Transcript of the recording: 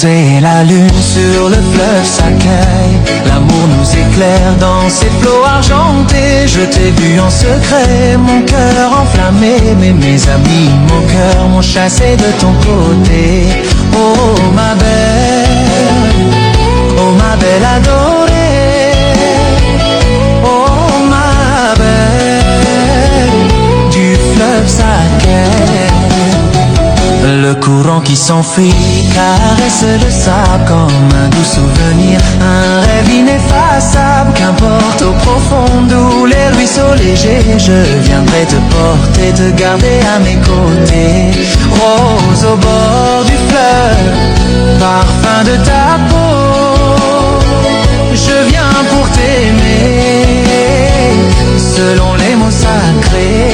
et la lune sur le fleuve s'accueillent. L'amour nous éclaire dans ses flots argentés. Je t'ai vu en secret, mon cœur enflammé. Mais mes amis, mon cœur m'ont chassé de ton côté. Oh ma belle adorée. Oh ma belle, du fleuve s'accueille. Le courant qui s'enfuit caresse le sable comme un doux souvenir, un rêve ineffaçable. Qu'importe au profond d'où les ruisseaux légers, je viendrai te porter, te garder à mes côtés. Rose au bord du fleuve, parfum de ta peau, je viens pour t'aimer selon les mots sacrés.